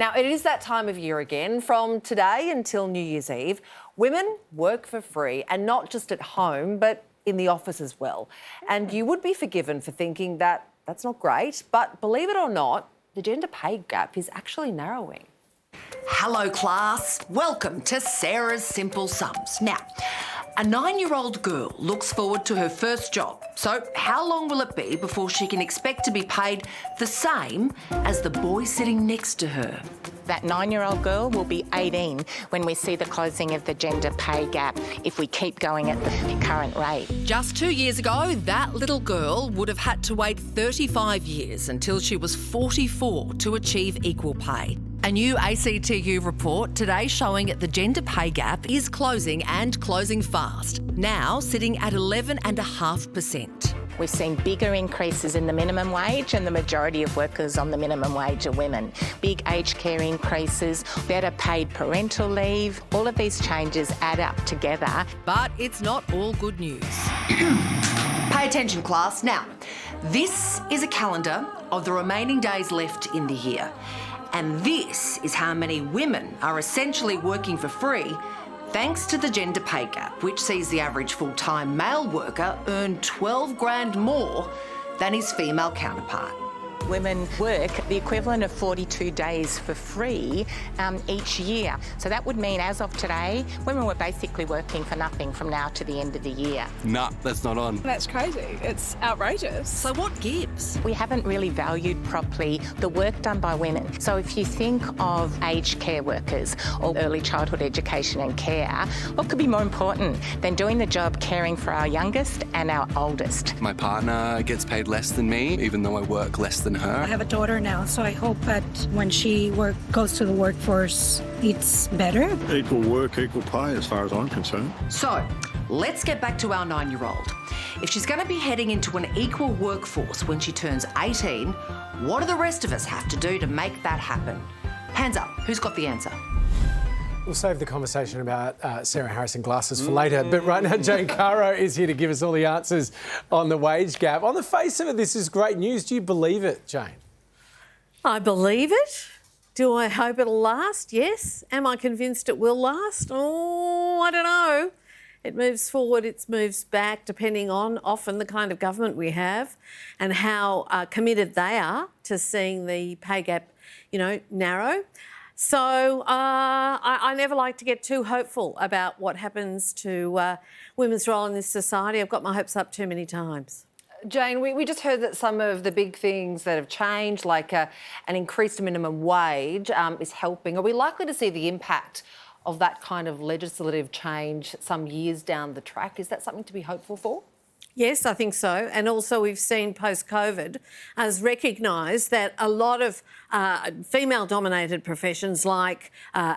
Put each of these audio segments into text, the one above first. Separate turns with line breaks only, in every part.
Now, it is that time of year again. From today until New Year's Eve, women work for free, and not just at home, but in the office as well. And you would be forgiven for thinking that that's not great, but believe it or not, the gender pay gap is actually narrowing.
Hello, class. Welcome to Sarah's Simple Sums. Now, a 9-year-old girl looks forward to her first job. So how long will it be before she can expect to be paid the same as the boy sitting next to her?
That 9-year-old girl will be 18 when we see the closing of the gender pay gap if we keep going at the current rate.
Just 2 years ago, that little girl would have had to wait 35 years until she was 44 to achieve equal pay. A new ACTU report today showing the gender pay gap is closing and closing fast, now sitting at 11.5%.
We've seen bigger increases in the minimum wage, and the majority of workers on the minimum wage are women. Big aged care increases, better paid parental leave, all of these changes add up together.
But it's not all good news. Pay attention, class. Now, this is a calendar of the remaining days left in the year. And this is how many women are essentially working for free thanks to the gender pay gap, which sees the average full-time male worker earn 12 grand more than his female counterpart.
Women work the equivalent of 42 days for free each year. So that would mean, as of today, women were basically working for nothing from now to the end of the year.
Nah, that's not on.
That's crazy. It's outrageous.
So what gives?
We haven't really valued properly the work done by women. So if you think of aged care workers or early childhood education and care, what could be more important than doing the job caring for our youngest and our oldest?
My partner gets paid less than me, even though I work less than her.
I have a daughter now, so I hope that when she goes to the workforce, it's better.
Equal work, equal pay, as far as I'm concerned.
So, let's get back to our 9-year-old. If she's going to be heading into an equal workforce when she turns 18, what do the rest of us have to do to make that happen? Hands up, who's got the answer?
We'll save the conversation about Sarah Harrison glasses for later. But right now, Jane Caro is here to give us all the answers on the wage gap. On the face of it, this is great news. Do you believe it, Jane?
I believe it. Do I hope it'll last? Yes. Am I convinced it will last? Oh, I don't know. It moves forward, it moves back, depending on often the kind of government we have and how committed they are to seeing the pay gap, narrow. So I never like to get too hopeful about what happens to women's role in this society. I've got my hopes up too many times.
Jane, we just heard that some of the big things that have changed, like an increased minimum wage, is helping. Are we likely to see the impact of that kind of legislative change some years down the track? Is that something to be hopeful for?
Yes, I think so. And also we've seen post-COVID has recognised that a lot of female-dominated professions like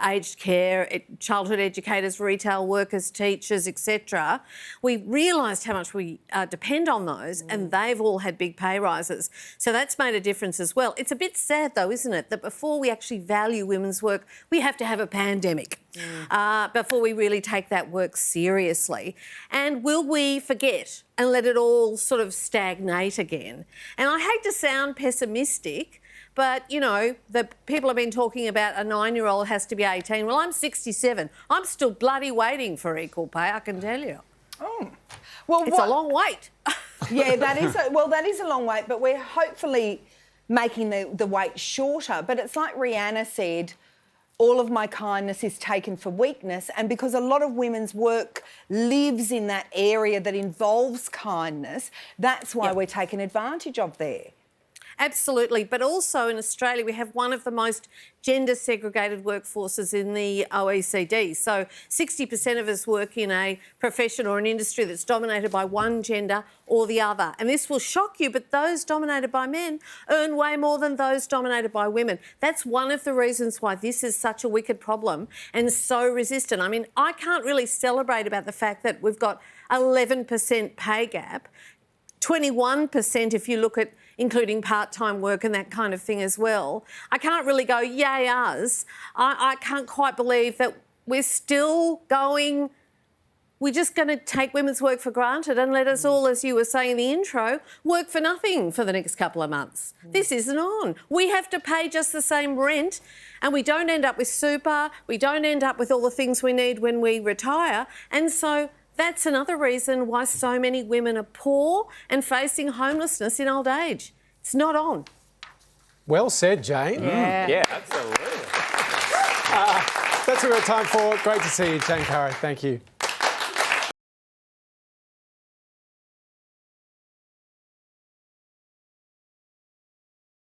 aged care, childhood educators, retail workers, teachers, etc., we realised how much we depend on those and they've all had big pay rises. So that's made a difference as well. It's a bit sad though, isn't it, that before we actually value women's work, we have to have a pandemic. Before we really take that work seriously. And will we forget and let it all sort of stagnate again? And I hate to sound pessimistic, but, the people have been talking about a 9-year-old has to be 18. Well, I'm 67. I'm still bloody waiting for equal pay, I can tell you.
Oh. Well,
it's a long wait.
Yeah, that is a long wait, but we're hopefully making the wait shorter. But it's like Rihanna said, all of my kindness is taken for weakness, and because a lot of women's work lives in that area that involves kindness, that's why we're taking advantage of there.
Absolutely, but also in Australia we have one of the most gender-segregated workforces in the OECD. So 60% of us work in a profession or an industry that's dominated by one gender or the other. And this will shock you, but those dominated by men earn way more than those dominated by women. That's one of the reasons why this is such a wicked problem and so resistant. I mean, I can't really celebrate about the fact that we've got 11% pay gap, 21% if you look at including part-time work and that kind of thing as well. I can't really go, yay us. I can't quite believe that we're still going we're just going to take women's work for granted and let us all, as you were saying in the intro, work for nothing for the next couple of months. This isn't on. We have to pay just the same rent and we don't end up with super, we don't end up with all the things we need when we retire. And so that's another reason why so many women are poor and facing homelessness in old age. It's not on.
Well said, Jane.
Yeah, absolutely.
That's what we've got time for. Great to see you, Jane Caro. Thank you.